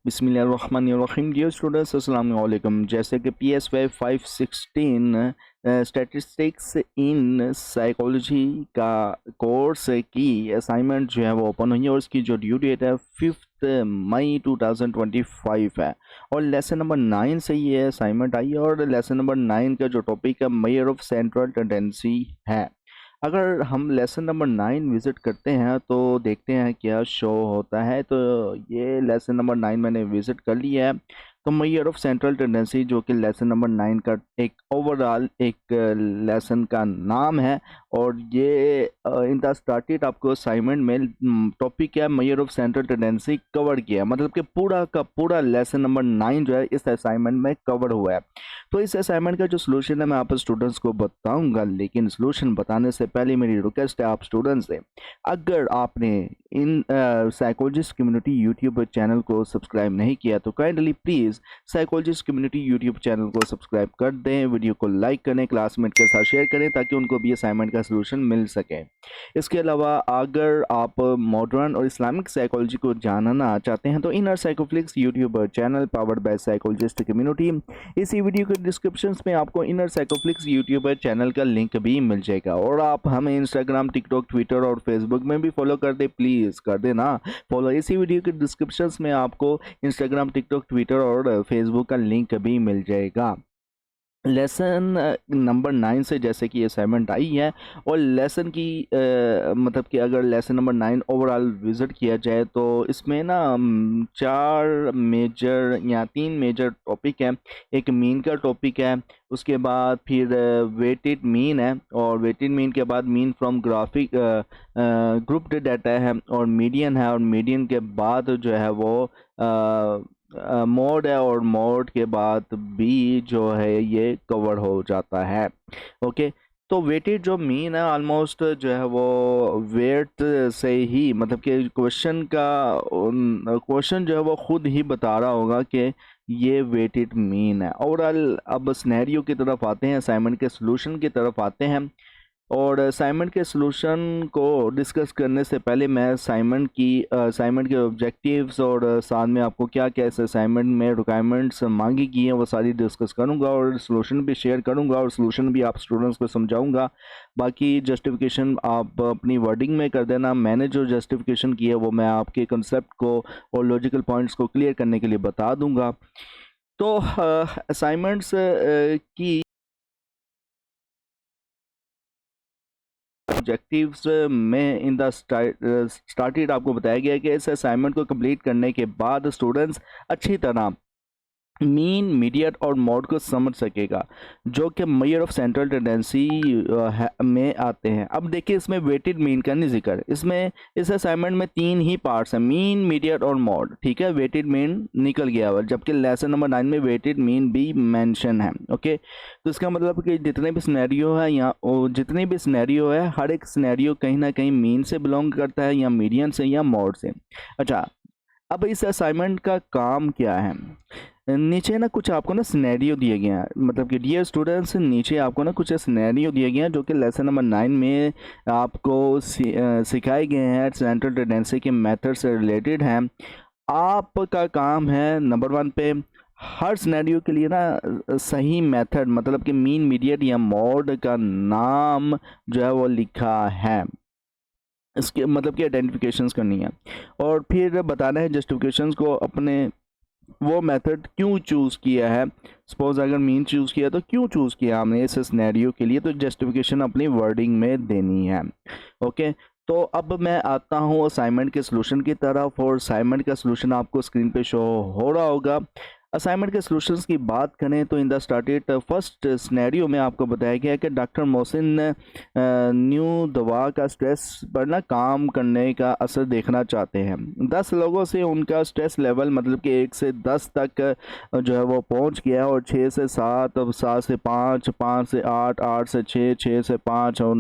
बिस्मिल्लाहिर्रहमानिर्रहीम। Dear students, अस्सलाम वालेकुम। जैसे कि PSY 516 स्टैटिस्टिक्स इन साइकोलॉजी का कोर्स की असाइनमेंट जो है वो ओपन हुई है और उसकी जो ड्यू डेट है 5 मई 2025 है और लेसन नंबर 9 से ये असाइनमेंट आई है और लेसन नंबर 9 का जो टॉपिक है मेजर ऑफ सेंट्रल टेंडेंसी है। अगर हम लेसन नंबर 9 विज़िट करते हैं तो देखते हैं क्या शो होता है। तो ये लेसन नंबर 9 मैंने विज़िट कर लिया है। तो मेजर ऑफ सेंट्रल टेंडेंसी जो कि लेसन नंबर 9 का एक ओवरऑल एक लेसन का नाम है और ये इन द स्टार्टेड आपको असाइनमेंट में टॉपिक क्या है, measure of central tendency cover किया, मतलब कि पूरा का पूरा लेसन नंबर 9 जो है इस असाइनमेंट में कवर हुआ है। तो इस असाइनमेंट का जो सोल्यूशन है मैं आप स्टूडेंट्स को बताऊंगा, लेकिन सोल्यूशन बताने से पहले मेरी रिक्वेस्ट है आप स्टूडेंट्स से, अगर आपने इन साइकोलॉजिस्ट कम्युनिटी यूट्यूब चैनल को सब्सक्राइब नहीं किया तो kindly please psychologist community YouTube channel को सब्सक्राइब कर दें, वीडियो को लाइक करें, क्लासमेट के साथ शेयर करें ताकि उनको भी असाइनमेंट का सोल्यूशन मिल सके। इसके अलावा अगर आप मॉडर्न और इस्लामिक साइकोलॉजी को जानना चाहते हैं तो inner Psychoflix YouTube channel powered by psychologist community, इसी वीडियो के डिस्क्रिप्शन में आपको इनर साइकोफ्लिक्स यूट्यूब चैनल का लिंक भी मिल जाएगा। और आप हमें इंस्टाग्राम, टिकटॉक, ट्विटर और फेसबुक में भी फॉलो कर दे, प्लीज़ कर देना फॉलो। इसी वीडियो के डिस्क्रिप्शन में आपको इंस्टाग्राम, टिकटॉक, ट्विटर और फेसबुक का लिंक भी मिल जाएगा। लेसन नंबर 9 से जैसे कि असाइनमेंट आई है और लेसन की मतलब कि अगर लेसन नंबर 9 ओवरऑल विज़िट किया जाए तो इसमें ना 4 मेजर या 3 मेजर टॉपिक है। एक मीन का टॉपिक है, उसके बाद फिर वेटेड मीन है और वेटेड मीन के बाद mean from graphic grouped data है और मीडियन है और मीडियन के बाद जो है वो मोड है और मोड के बाद भी जो है ये कवर हो जाता है। ओके, तो वेटेड जो मीन है ऑलमोस्ट जो है वो वेट से ही, मतलब कि क्वेश्चन जो है वो खुद ही बता रहा होगा कि ये वेटेड मीन है। ओवरऑल अब सिनेरियो की तरफ आते हैं, असाइनमेंट के सॉल्यूशन की तरफ आते हैं। और असाइनमेंट के सॉल्यूशन को डिस्कस करने से पहले मैं असाइनमेंट के ऑब्जेक्टिव्स और साथ में आपको क्या क्या इस असाइनमेंट में रिक्वायरमेंट्स मांगी गई हैं वो सारी डिस्कस करूंगा और सॉल्यूशन भी शेयर करूंगा और सॉल्यूशन भी आप स्टूडेंट्स को समझाऊंगा। बाकी जस्टिफिकेशन आप अपनी वर्डिंग में कर देना, मैंने जो जस्टिफिकेशन की है वो मैं आपके कंसेप्ट को और लॉजिकल पॉइंट्स को क्लियर करने के लिए बता दूंगा। तो असाइनमेंट्स की ऑब्जेक्टिव्स में इन द स्टार्टेड आपको बताया गया है कि इस असाइनमेंट को कंप्लीट करने के बाद स्टूडेंट्स अच्छी तरह मीन, मीडियट और मॉड को समझ सकेगा जो कि मेजर ऑफ सेंट्रल टेंडेंसी में आते हैं। अब देखिए इसमें वेटेड मीन का नहीं जिक्र, इसमें इस असाइनमेंट में 3 ही पार्ट्स हैं, मीन, मीडियट और मॉड। ठीक है, वेटेड मीन निकल गया हुआ, जबकि लेसन नंबर 9 में वेटेड मीन भी मेंशन है। ओके, तो इसका मतलब कि जितने भी सिनेरियो है या जितने भी सिनेरियो है हर एक सिनेरियो कहीं ना कहीं मीन से बिलोंग करता है या मीडियन से या मॉड से। अच्छा, अब इस असाइनमेंट का काम क्या है, नीचे ना कुछ आपको ना सिनेरियो दिए गए हैं, मतलब कि डियर स्टूडेंट्स नीचे आपको ना कुछ सिनेरियो दिए गए हैं जो कि लेसन नंबर 9 में आपको सिखाए गए हैं, सेंट्रल टेंडेंसी के मेथड से रिलेटेड हैं। आपका काम है नंबर 1 पे हर सिनेरियो के लिए ना सही मेथड, मतलब कि मीन, मीडियट या मॉड का नाम जो है वो लिखा है, इसके मतलब कि आइडेंटिफिकेशंस करनी है और फिर बताना है जस्टिफिकेशंस को, अपने वो मेथड क्यों चूज़ किया है। सपोज अगर मीन चूज़ किया तो क्यों चूज़ किया हमने इस सिनेरियो के लिए, तो जस्टिफिकेशन अपनी वर्डिंग में देनी है। ओके, तो अब मैं आता हूँ असाइनमेंट के सॉल्यूशन की तरफ और असाइनमेंट का सॉल्यूशन आपको स्क्रीन पे शो हो रहा होगा। असाइनमेंट के सॉल्यूशंस की बात करें तो in the started first scenario में आपको बताया गया कि डॉक्टर मोहसिन न्यू दवा का स्ट्रेस पर ना काम करने का असर देखना चाहते हैं। 10 लोगों से उनका स्ट्रेस लेवल मतलब कि 1 से 10 तक जो है वो पहुंच गया और 6 से 7, अब 7 से 5, 5 से 8, 8 से 6, 6 से 5 और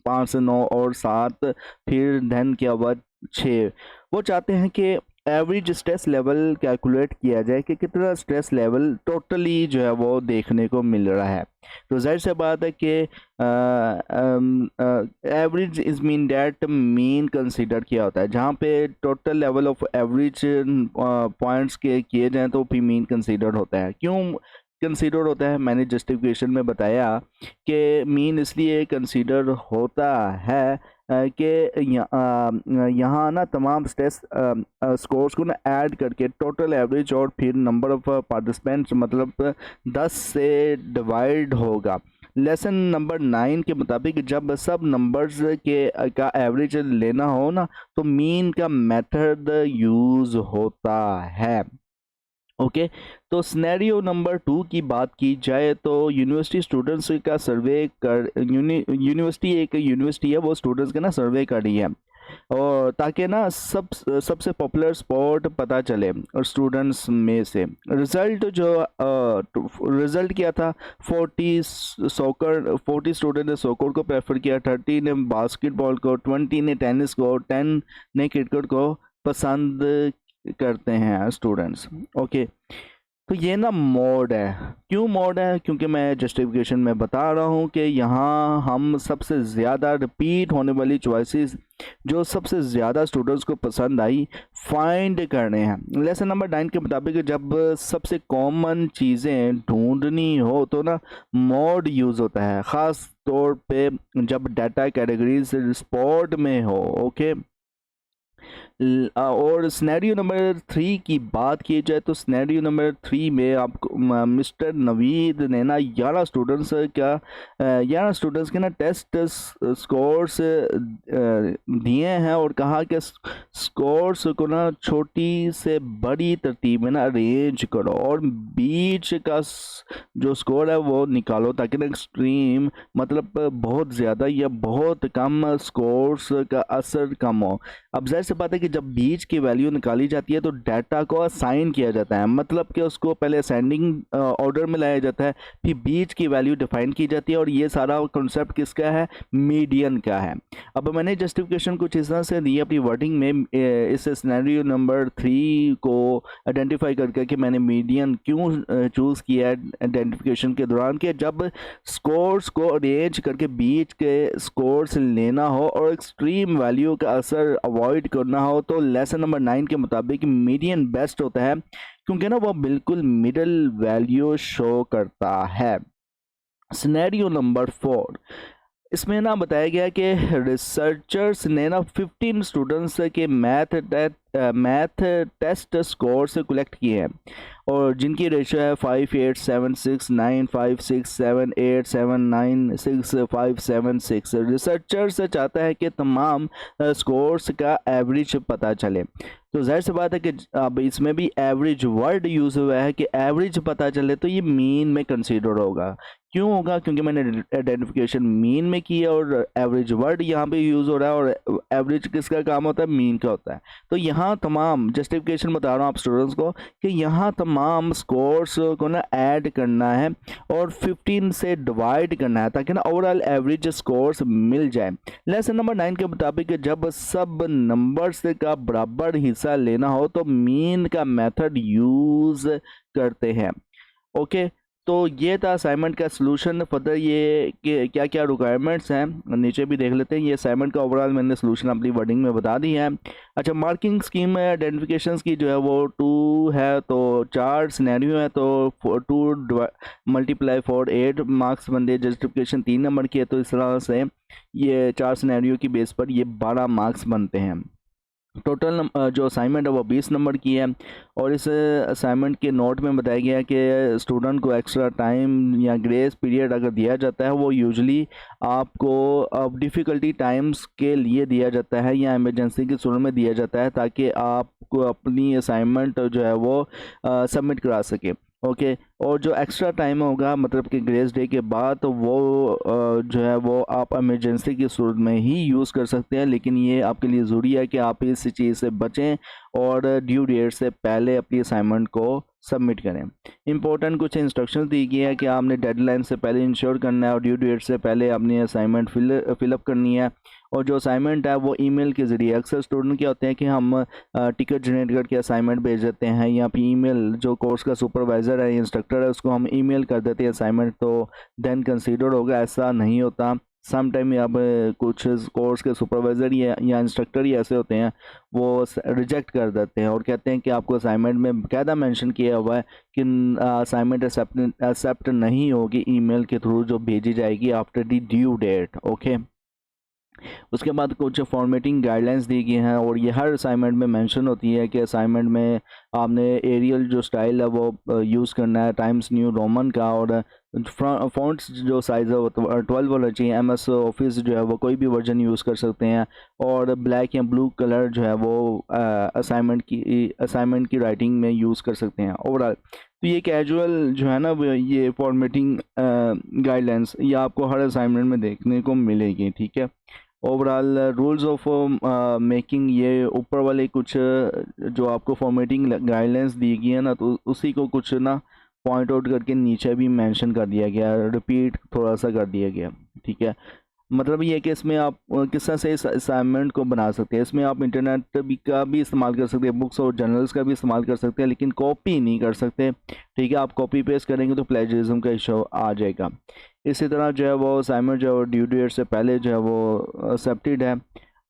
5 से 9 और 7, फिर धन के बाद 6। वो चाहते हैं कि एवरेज स्ट्रेस लेवल कैलकुलेट किया जाए कि कितना स्ट्रेस लेवल टोटली जो है वो देखने को मिल रहा है। तो ज़ाहिर सी बात है कि average is mean that mean consider किया होता है, जहाँ पे total level of average points के किए जाएँ तो भी मीन कंसीडर होता है। क्यों कंसीडर होता है? मैंने जस्टिफिकेशन में बताया कि मीन इसलिए कंसीडर होता है कि यहाँ ना तमाम स्ट्रेस स्कोर्स को ना ऐड करके टोटल एवरेज और फिर नंबर ऑफ पार्टिसिपेंट्स मतलब 10 से डिवाइड होगा। लेसन नंबर 9 के मुताबिक जब सब नंबर्स के का एवरेज लेना हो ना तो मीन का मेथड यूज़ होता है। ओके तो स्नैरियो नंबर 2 की बात की जाए तो यूनिवर्सिटी स्टूडेंट्स का सर्वे कर यूनिवर्सिटी है वो स्टूडेंट्स का ना सर्वे कर रही है और ताकि ना सबसे पॉपुलर स्पॉट पता चले और स्टूडेंट्स में से रिजल्ट क्या था। 40 स्टूडेंट ने सॉकर को प्रेफर किया, 30 ने बास्केटबॉल को, 20 ने टेनिस को, 10 ने क्रिकेट को पसंद करते हैं स्टूडेंट्स। ओके तो ये ना मोड है। क्यों मोड है? क्योंकि मैं जस्टिफिकेशन में बता रहा हूँ कि यहाँ हम सबसे ज़्यादा रिपीट होने वाली चॉइसेस जो सबसे ज़्यादा स्टूडेंट्स को पसंद आई फाइंड करने हैं। लेसन नंबर 9 के मुताबिक जब सबसे कॉमन चीज़ें ढूंढनी हो तो ना मोड यूज़ होता है, ख़ास तौर पे जब डाटा कैटेगरीज स्पॉट में हो। ओके और स्नैरियो नंबर 3 की बात की जाए तो स्नैरियो नंबर 3 में आपको मिस्टर नवीद ने ना 11 स्टूडेंट्स के ना टेस्ट स्कोर्स दिए हैं और कहा कि स्कोर्स को ना छोटी से बड़ी तरतीब में ना अरेंज करो और बीच का जो स्कोर है वो निकालो ताकि ना एक्सट्रीम मतलब बहुत ज़्यादा या बहुत कम स्कोर्स का असर कम हो। अब ज़ाहिर सी बात है कि जब बीच की वैल्यू निकाली जाती है तो डाटा को असाइन किया जाता है, मतलब कि उसको पहले असेंडिंग ऑर्डर में लाया जाता है, फिर बीच की वैल्यू डिफाइन की जाती है और ये सारा कॉन्सेप्ट किसका है? मीडियन का है। अब मैंने जस्टिफिकेशन कुछ इस तरह से दी अपनी वर्डिंग में इस सिनेरियो नंबर 3 को आइडेंटिफाई करके कि मैंने मीडियन क्यों चूज़ किया है आइडेंटिफिकेशन के दौरान कि जब स्कोर्स को अरेंज करके बीच के स्कोर्स लेना हो और एक्सट्रीम वैल्यू का असर अवॉइड करना हो तो लेसन नंबर 9 के मुताबिक मीडियन बेस्ट होता है क्योंकि ना वो बिल्कुल मिडल वैल्यू शो करता है। सिनेरियो नंबर 4 इसमें ना बताया गया कि रिसर्चर्स ने ना 15 स्टूडेंट्स के मैथ टेस्ट स्कोर से कलेक्ट किए हैं और जिनकी रेशियो है 5, 8, 7, 6, 9, 5, 6, 7, 8, 7, 9, 6, 5, 7, 6। रिसर्चर्स चाहता है कि तमाम स्कोर्स का एवरेज पता चले। तो जाहिर सी बात है कि अब इसमें भी एवरेज वर्ड यूज़ हुआ है कि एवरेज पता चले तो ये मीन में कंसीडर होगा। क्यों होगा? क्योंकि मैंने आइडेंटिफिकेशन मीन में की है और एवरेज वर्ड यहाँ पे यूज़ हो रहा है और एवरेज किसका काम होता है? मीन का होता है। तो यहाँ तमाम जस्टिफिकेशन बता रहा हूँ आप स्टूडेंट्स को कि यहाँ तमाम स्कोर्स को ना ऐड करना है और 15 से डिवाइड करना है ताकि ना ओवरऑल एवरेज स्कोर्स मिल जाए। लेसन नंबर 9 के मुताबिक जब सब नंबर्स का बराबर हिस्सा लेना हो तो मीन का मेथड यूज़ करते हैं। ओके तो ये था असाइनमेंट का सलूशन। फर्दर ये कि क्या क्या रिक्वायरमेंट्स हैं नीचे भी देख लेते हैं। ये असाइनमेंट का ओवरऑल मैंने सलूशन अपनी वर्डिंग में बता दी है। अच्छा मार्किंग स्कीम है आइडेंटिफिकेशंस की जो है वो 2 है तो 4 सिनेरियो है तो 2 मल्टीप्लाई 4 8 मार्क्स बनते हैं। जस्टिफिकेशन 3 नंबर की है तो इस तरह से ये 4 सिनेरियो की बेस पर ये 12 मार्क्स बनते हैं। टोटल जो असाइनमेंट है वो 20 नंबर की है और इस असाइनमेंट के नोट में बताया गया है कि स्टूडेंट को एक्स्ट्रा टाइम या ग्रेस पीरियड अगर दिया जाता है वो यूजुअली आपको अब डिफ़िकल्टी टाइम्स के लिए दिया जाता है या इमरजेंसी की सूरत में दिया जाता है ताकि आपको अपनी असाइनमेंट जो है वो सबमिट करा सके। ओके और जो एक्स्ट्रा टाइम होगा मतलब कि ग्रेस डे के बाद तो वो जो है वो आप इमरजेंसी की सूरत में ही यूज़ कर सकते हैं, लेकिन ये आपके लिए ज़रूरी है कि आप इस चीज़ से बचें और ड्यू डेट से पहले अपनी असाइनमेंट को सबमिट करें। इंपॉर्टेंट कुछ इंस्ट्रक्शंस दी गई है कि आपने डेडलाइन से पहले इंश्योर करना है और ड्यू डेट से पहले अपनी असाइनमेंट फिलअप करनी है और जो असाइनमेंट है वो ईमेल के ज़रिए, अक्सर स्टूडेंट क्या होते हैं कि हम टिकट जनरेट करके असाइनमेंट भेज देते हैं या फिर ईमेल जो कोर्स का सुपरवाइज़र है, इंस्ट्रक्टर है, उसको हम ईमेल कर देते हैं असाइनमेंट तो देन कंसीडर होगा। ऐसा नहीं होता। सम टाइम अब कुछ कोर्स के सुपरवाइज़र या इंस्ट्रक्टर ही ऐसे होते हैं, वो रिजेक्ट कर देते हैं और कहते हैं कि आपको असाइनमेंट में बाकायदा मेंशन किया हुआ है कि असाइनमेंट एक्सेप्ट नहीं होगी ईमेल के थ्रू जो भेजी जाएगी after the due date. Okay, उसके बाद कुछ फॉर्मेटिंग गाइडलाइंस दी गई हैं और ये हर असाइनमेंट में मेंशन होती है कि असाइनमेंट में आपने एरियल जो स्टाइल है वो यूज़ करना है, टाइम्स न्यू रोमन का, और फ़ॉन्ट्स जो साइज़ है वो 12 वाला चाहिए। एमएस ऑफिस जो है वो कोई भी वर्जन यूज़ कर सकते हैं और ब्लैक या ब्लू कलर जो है वो असाइनमेंट की राइटिंग में यूज़ कर सकते हैं ओवरऑल। तो ये कैजुअल जो है ना ये फॉर्मेटिंग गाइडलाइंस ये आपको हर असाइनमेंट में देखने को मिलेगी। ठीक है, ओवरऑल रूल्स ऑफ मेकिंग ये ऊपर वाले कुछ जो आपको फॉर्मेटिंग गाइडलाइंस दी गई है ना, तो उसी को कुछ ना पॉइंट आउट करके नीचे भी मेंशन कर दिया गया, रिपीट थोड़ा सा कर दिया गया। ठीक है, मतलब ये है कि इसमें आप किस तरह से इस असाइनमेंट को बना सकते हैं। इसमें आप इंटरनेट का भी इस्तेमाल कर सकते हैं, बुक्स और जर्नल्स का भी इस्तेमाल कर सकते हैं, लेकिन कॉपी नहीं कर सकते। ठीक है, आप कॉपी पेस्ट करेंगे तो प्लेजरिज्म का इशू आ जाएगा। इसी तरह जो है वो असाइनमेंट जो है ड्यू डेट से पहले जो है वो एक्सेप्टेड है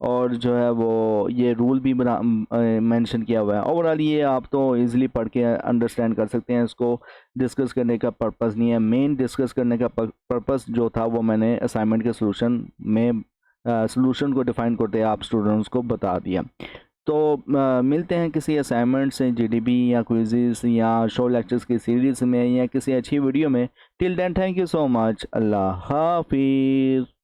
और जो है वो ये रूल भी बना मेंशन किया हुआ है। ओवरऑल ये आप तो इजीली पढ़ के अंडरस्टैंड कर सकते हैं, इसको डिस्कस करने का पर्पस नहीं है। मेन डिस्कस करने का पर्पस जो था वो मैंने असाइनमेंट के सॉल्यूशन में सॉल्यूशन को डिफाइन करते आप स्टूडेंट्स को बता दिया। तो मिलते हैं किसी असाइनमेंट से, जीडीबी या क्विज़ेस या शो लेक्चर्स की सीरीज़ में या किसी अच्छी वीडियो में। Till then thank you so much. अल्लाह हाफिज़।